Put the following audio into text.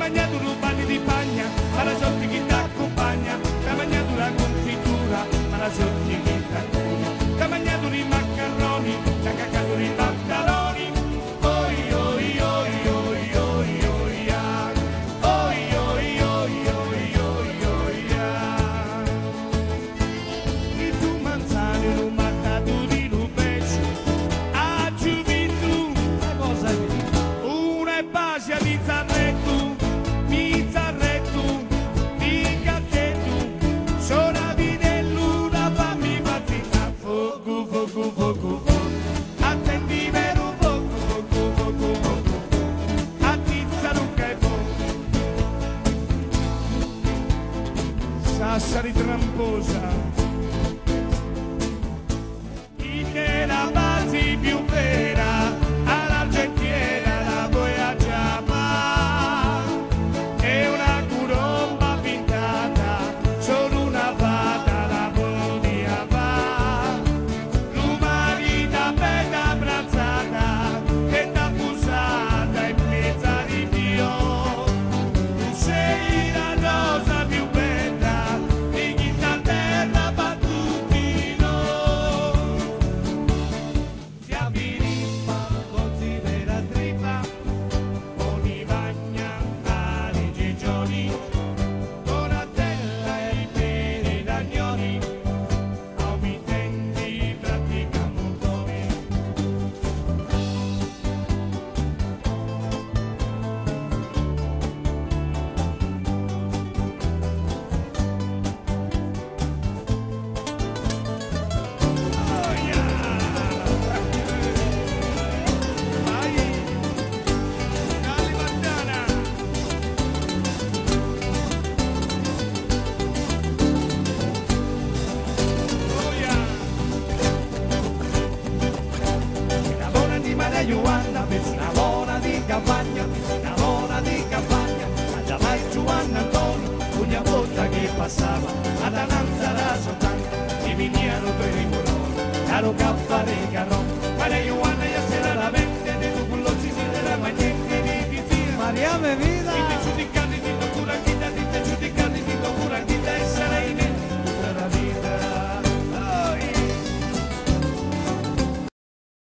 mangiato un panni di pagna, ma la sorte chi ti accompagna, che ha mangiato una confitura, ma la sorte chi ti accoglie, che ha mangiato i maccaroni, che ha caccato i pantaloni, oi oi oi oi oi oi oi oi oi oi oi oi e tu manzane non mandato di lubesso, a giuventu, cosa una e bacia di zarretto, Sassari tramposa.